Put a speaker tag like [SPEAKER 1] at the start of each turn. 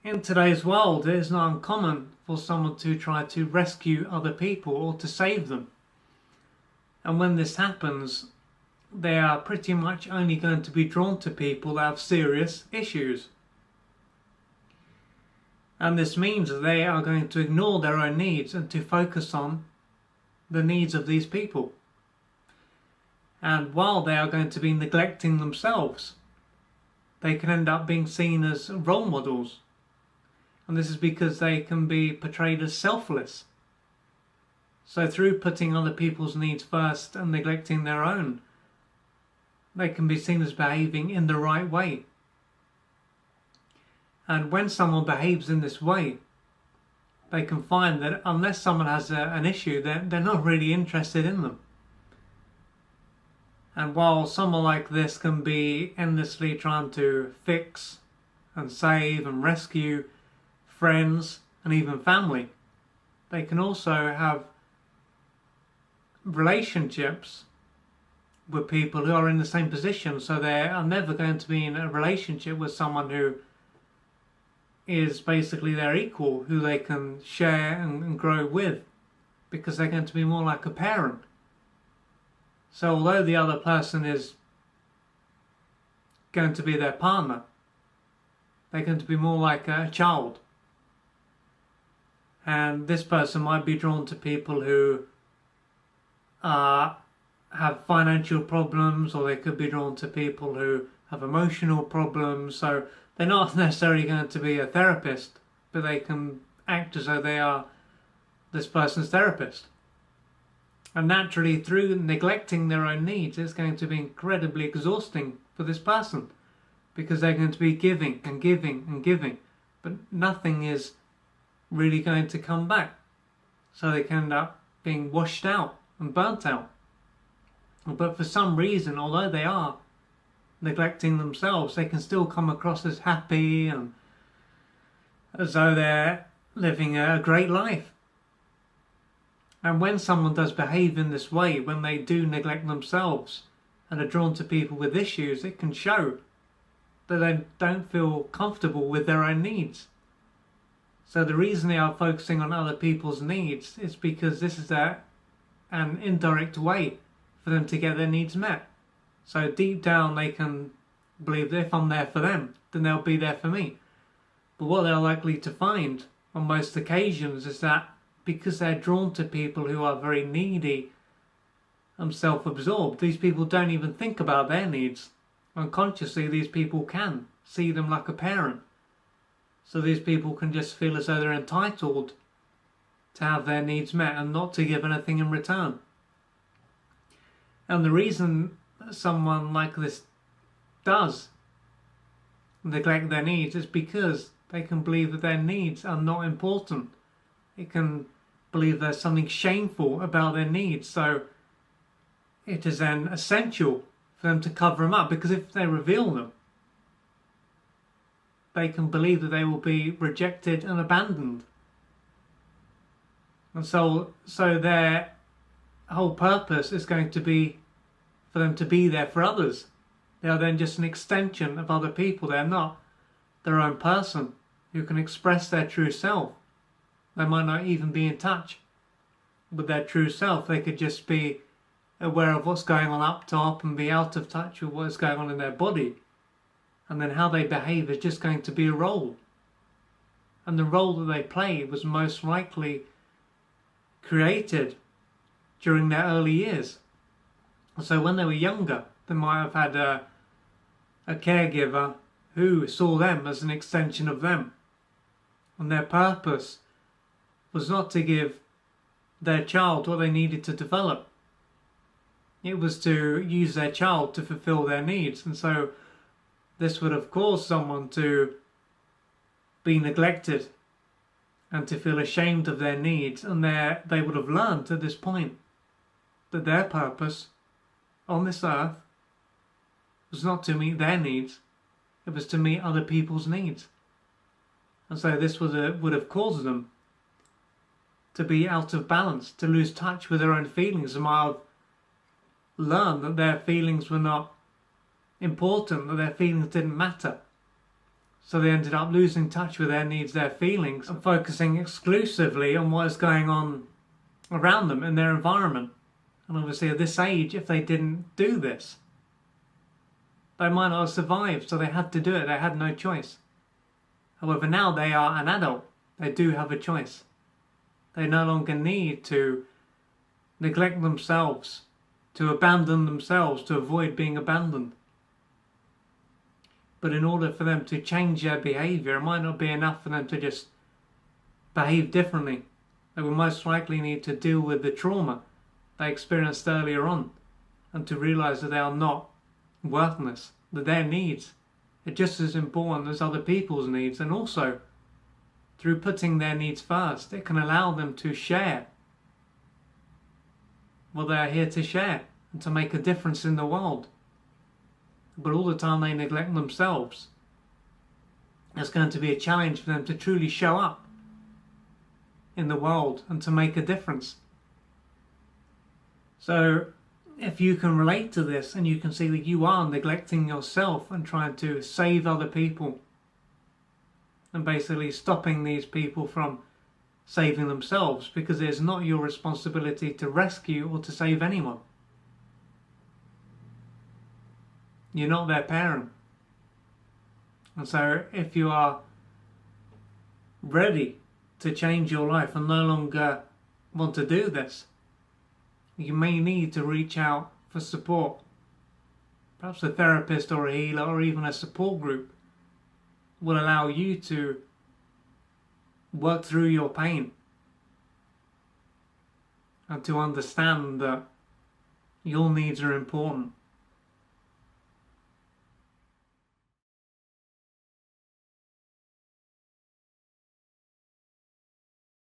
[SPEAKER 1] In today's world, it is not uncommon for someone to try to rescue other people or to save them. And when this happens, they are pretty much only going to be drawn to people that have serious issues. And this means that they are going to ignore their own needs and to focus on the needs of these people. And while they are going to be neglecting themselves, they can end up being seen as role models. And this is because they can be portrayed as selfless. So through putting other people's needs first and neglecting their own, they can be seen as behaving in the right way. And when someone behaves in this way, they can find that unless someone has an issue, they're not really interested in them. And while someone like this can be endlessly trying to fix and save and rescue friends and even family, they can also have relationships with people who are in the same position. So they are never going to be in a relationship with someone who is basically their equal, who they can share and grow with, because they're going to be more like a parent. So although the other person is going to be their partner, they're going to be more like a child. And this person might be drawn to people who have financial problems, or they could be drawn to people who have emotional problems. So they're not necessarily going to be a therapist, but they can act as though they are this person's therapist. And naturally, through neglecting their own needs, it's going to be incredibly exhausting for this person, because they're going to be giving and giving and giving, but nothing is really going to come back. So they can end up being washed out and burnt out. But for some reason, although they are neglecting themselves, they can still come across as happy and as though they're living a great life. And when someone does behave in this way, when they do neglect themselves and are drawn to people with issues, it can show that they don't feel comfortable with their own needs. So the reason they are focusing on other people's needs is because this is an indirect way for them to get their needs met. So deep down they can believe that if I'm there for them, then they'll be there for me. But what they're likely to find on most occasions is that because they're drawn to people who are very needy and self-absorbed, these people don't even think about their needs. Unconsciously, these people can see them like a parent. So these people can just feel as though they're entitled to have their needs met and not to give anything in return. And the reason someone like this does neglect their needs is because they can believe that their needs are not important. It can believe there's something shameful about their needs, so it is then essential for them to cover them up, because if they reveal them, they can believe that they will be rejected and abandoned. And so their whole purpose is going to be for them to be there for others. They are then just an extension of other people. They're not their own person who can express their true self. They might not even be in touch with their true self. They could just be aware of what's going on up top and be out of touch with what's going on in their body. And then how they behave is just going to be a role. And the role that they play was most likely created during their early years. So when they were younger, they might have had a caregiver who saw them as an extension of them. And their purpose was not to give their child what they needed to develop. It was to use their child to fulfill their needs. And so this would have caused someone to be neglected and to feel ashamed of their needs. And they would have learned at this point that their purpose on this earth was not to meet their needs, it was to meet other people's needs. And so this would have caused them to be out of balance, to lose touch with their own feelings. They might have learned that their feelings were not important, that their feelings didn't matter. So they ended up losing touch with their needs, their feelings, and focusing exclusively on what is going on around them in their environment. And obviously at this age, if they didn't do this, they might not have survived, so they had to do it. They had no choice. However, now they are an adult. They do have a choice. They no longer need to neglect themselves, to abandon themselves, to avoid being abandoned. But in order for them to change their behaviour, it might not be enough for them to just behave differently. They will most likely need to deal with the trauma they experienced earlier on, and to realise that they are not worthless, that their needs are just as important as other people's needs, and also through putting their needs first, it can allow them to share what they are here to share and to make a difference in the world. But all the time they neglect themselves, it's going to be a challenge for them to truly show up in the world and to make a difference. So if you can relate to this and you can see that you are neglecting yourself and trying to save other people and basically stopping these people from saving themselves, because it's not your responsibility to rescue or to save anyone. You're not their parent. And so if you are ready to change your life and no longer want to do this, you may need to reach out for support. Perhaps a therapist or a healer or even a support group will allow you to work through your pain and to understand that your needs are important.